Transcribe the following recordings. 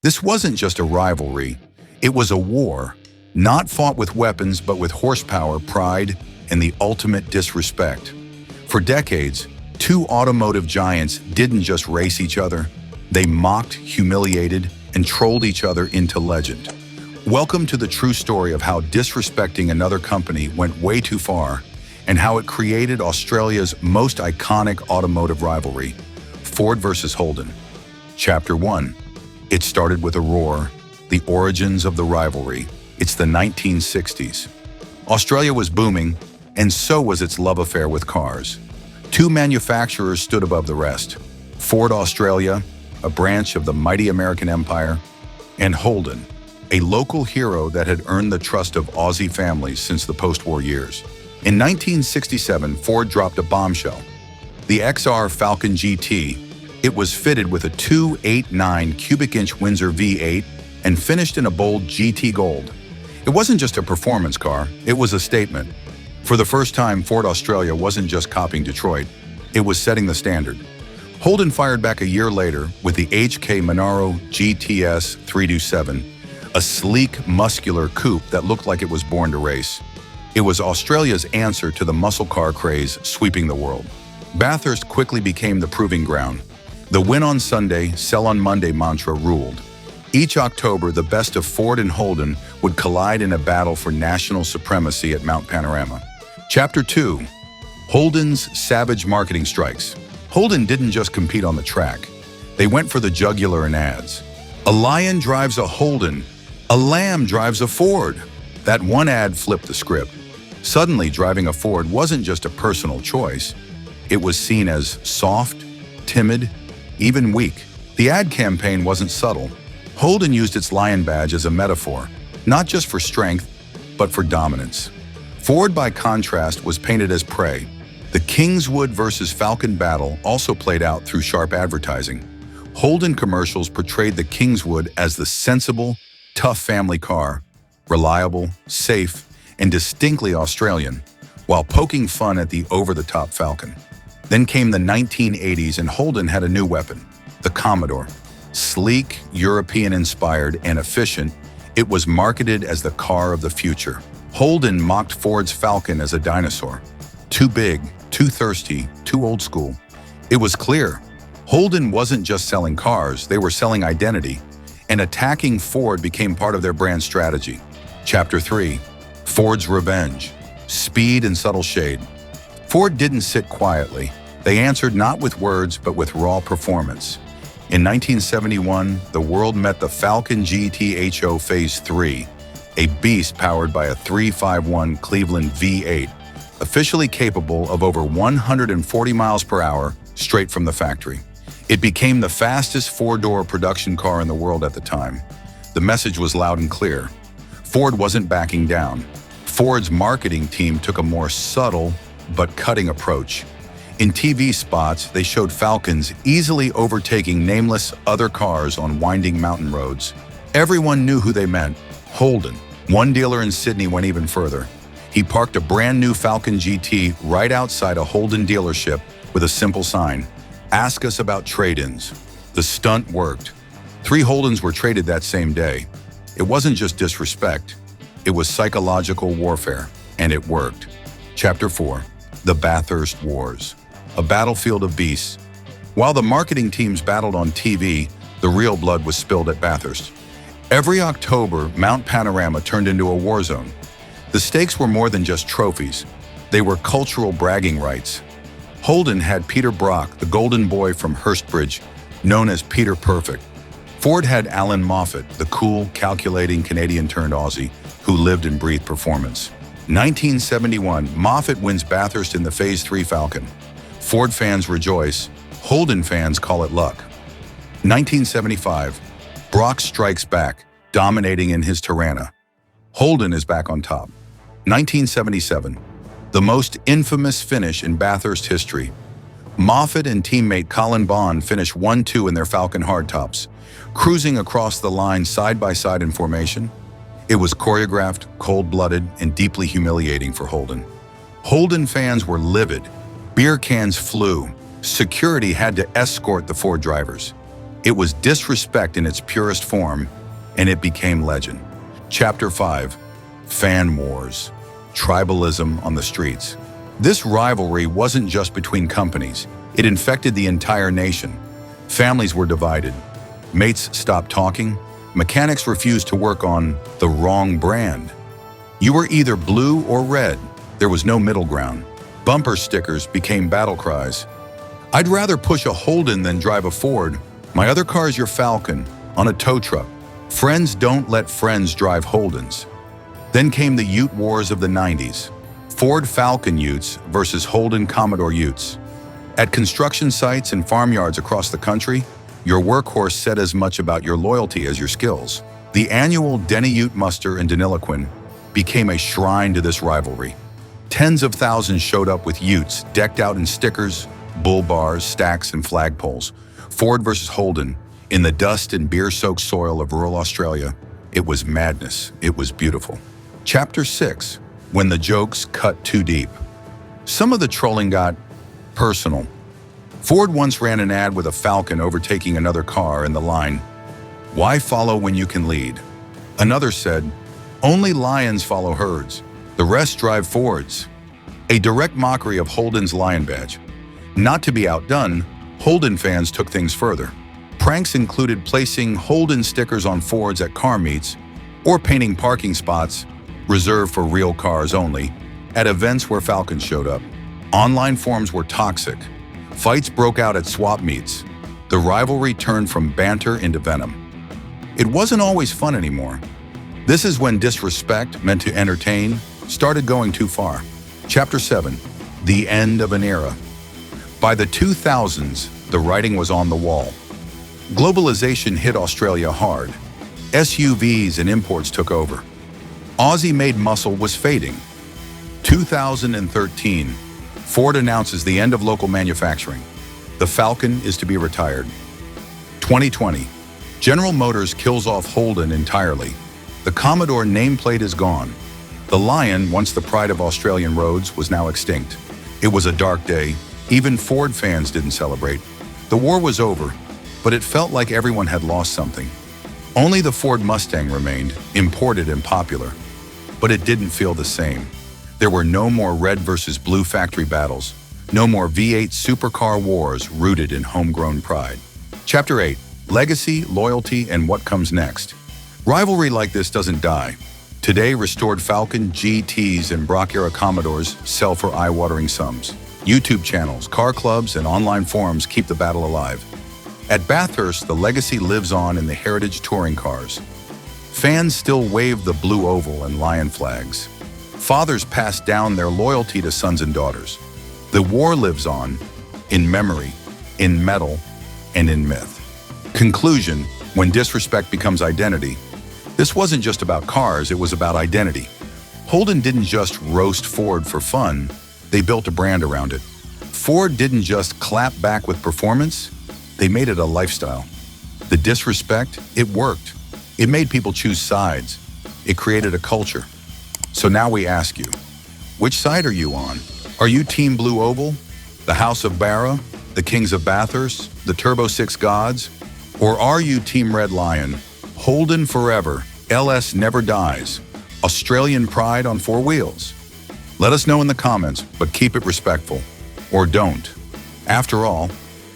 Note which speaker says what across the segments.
Speaker 1: This wasn't just a rivalry, it was a war, not fought with weapons but with horsepower, pride, and the ultimate disrespect. For decades, two automotive giants didn't just race each other, they mocked, humiliated, and trolled each other into legend. Welcome to the true story of how disrespecting another company went way too far and how it created Australia's most iconic automotive rivalry, Ford versus Holden. Chapter 1. It started with a roar, the origins of the rivalry. It's the 1960s. Australia was booming, and so was its love affair with cars. Two manufacturers stood above the rest: Ford Australia, a branch of the mighty American empire, and Holden, a local hero that had earned the trust of Aussie families since the post-war years. In 1967, Ford dropped a bombshell: the XR Falcon GT. It was fitted with a 289 cubic inch Windsor V8 and finished in a bold GT gold. It wasn't just a performance car, it was a statement. For the first time, Ford Australia wasn't just copying Detroit, it was setting the standard. Holden fired back a year later with the HK Monaro GTS 327, a sleek, muscular coupe that looked like it was born to race. It was Australia's answer to the muscle car craze sweeping the world. Bathurst quickly became the proving ground. The win on Sunday, sell on Monday mantra ruled. Each October, the best of Ford and Holden would collide in a battle for national supremacy at Mount Panorama. Chapter 2. Holden's savage marketing strikes. Holden didn't just compete on the track. They went for the jugular in ads. A lion drives a Holden. A lamb drives a Ford. That one ad flipped the script. Suddenly, driving a Ford wasn't just a personal choice. It was seen as soft, timid, even weak. The ad campaign wasn't subtle. Holden used its lion badge as a metaphor, not just for strength, but for dominance. Ford, by contrast, was painted as prey. The Kingswood versus Falcon battle also played out through sharp advertising. Holden commercials portrayed the Kingswood as the sensible, tough family car, reliable, safe, and distinctly Australian, while poking fun at the over-the-top Falcon. Then came the 1980s and Holden had a new weapon, the Commodore. Sleek, European-inspired, and efficient, it was marketed as the car of the future. Holden mocked Ford's Falcon as a dinosaur. Too big, too thirsty, too old school. It was clear. Holden wasn't just selling cars, they were selling identity, and attacking Ford became part of their brand strategy. Chapter 3. Ford's Revenge. Speed and subtle shade. Ford didn't sit quietly. They answered not with words, but with raw performance. In 1971, the world met the Falcon GT HO Phase 3, a beast powered by a 351 Cleveland V8, officially capable of over 140 miles per hour straight from the factory. It became the fastest four-door production car in the world at the time. The message was loud and clear. Ford wasn't backing down. Ford's marketing team took a more subtle but cutting approach. In TV spots, they showed Falcons easily overtaking nameless other cars on winding mountain roads. Everyone knew who they meant: Holden. One dealer in Sydney went even further. He parked a brand new Falcon GT right outside a Holden dealership with a simple sign: "Ask us about trade-ins." The stunt worked. 3 Holdens were traded that same day. It wasn't just disrespect, it was psychological warfare, and it worked. Chapter 4. The Bathurst Wars. A battlefield of beasts. While the marketing teams battled on TV, the real blood was spilled at Bathurst. Every October, Mount Panorama turned into a war zone. The stakes were more than just trophies. They were cultural bragging rights. Holden had Peter Brock, the golden boy from Hurstbridge, known as Peter Perfect. Ford had Alan Moffat, the cool, calculating Canadian-turned-Aussie, who lived and breathed performance. 1971, Moffat wins Bathurst in the Phase 3 Falcon. Ford fans rejoice. Holden fans call it luck. 1975, Brock strikes back, dominating in his Tirana. Holden is back on top. 1977, the most infamous finish in Bathurst history. Moffat and teammate Colin Bond finish 1-2 in their Falcon hardtops, cruising across the line side by side in formation. It was choreographed, cold-blooded, and deeply humiliating for Holden. Holden fans were livid. Beer cans flew. Security had to escort the Ford drivers. It was disrespect in its purest form, and it became legend. Chapter 5. Fan Wars. Tribalism on the streets. This rivalry wasn't just between companies. It infected the entire nation. Families were divided. Mates stopped talking. Mechanics refused to work on the wrong brand. You were either blue or red. There was no middle ground. Bumper stickers became battle cries. I'd rather push a Holden than drive a Ford. My other car is your Falcon, on a tow truck. Friends don't let friends drive Holdens. Then came the Ute Wars of the 90s. Ford Falcon Utes versus Holden Commodore Utes. At construction sites and farmyards across the country, your workhorse said as much about your loyalty as your skills. The annual Denny Ute Muster in Deniliquin became a shrine to this rivalry. Tens of thousands showed up with Utes decked out in stickers, bull bars, stacks, and flagpoles. Ford versus Holden, in the dust and beer-soaked soil of rural Australia. It was madness. It was beautiful. Chapter 6. When the jokes cut too deep. Some of the trolling got personal. Ford once ran an ad with a Falcon overtaking another car in the line, "Why follow when you can lead?" Another said, "Only lions follow herds. The rest drive Fords." A direct mockery of Holden's lion badge. Not to be outdone, Holden fans took things further. Pranks included placing Holden stickers on Fords at car meets or painting parking spots reserved for real cars only at events where Falcons showed up. Online forums were toxic. Fights broke out at swap meets. The rivalry turned from banter into venom. It wasn't always fun anymore. This is when disrespect, meant to entertain, started going too far. Chapter 7. The End of an Era. By the 2000s, the writing was on the wall. Globalization hit Australia hard. SUVs and imports took over. Aussie-made muscle was fading. 2013, Ford announces the end of local manufacturing. The Falcon is to be retired. 2020, General Motors kills off Holden entirely. The Commodore nameplate is gone. The Lion, once the pride of Australian roads, was now extinct. It was a dark day. Even Ford fans didn't celebrate. The war was over, but it felt like everyone had lost something. Only the Ford Mustang remained, imported and popular. But it didn't feel the same. There were no more red versus blue factory battles, no more V8 supercar wars rooted in homegrown pride. Chapter 8. Legacy, Loyalty, and What Comes Next. Rivalry like this doesn't die. Today, restored Falcon, GTs, and Brock-era Commodores sell for eye-watering sums. YouTube channels, car clubs, and online forums keep the battle alive. At Bathurst, the legacy lives on in the heritage touring cars. Fans still wave the blue oval and lion flags. Fathers pass down their loyalty to sons and daughters. The war lives on, in memory, in metal, and in myth. Conclusion: when disrespect becomes identity. This wasn't just about cars, it was about identity. Holden didn't just roast Ford for fun, they built a brand around it. Ford didn't just clap back with performance, they made it a lifestyle. The disrespect, it worked. It made people choose sides. It created a culture. So now we ask you, which side are you on? Are you Team Blue Oval, the House of Barra, the Kings of Bathurst, the Turbo 6 Gods? Or are you Team Red Lion, Holden forever, LS never dies, Australian pride on four wheels? Let us know in the comments, but keep it respectful. Or don't. After all,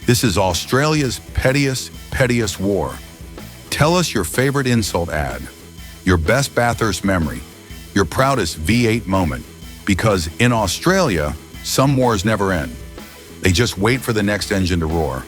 Speaker 1: this is Australia's pettiest war. Tell us your favorite insult ad, your best Bathurst memory, your proudest V8 moment, because in Australia, some wars never end. They just wait for the next engine to roar.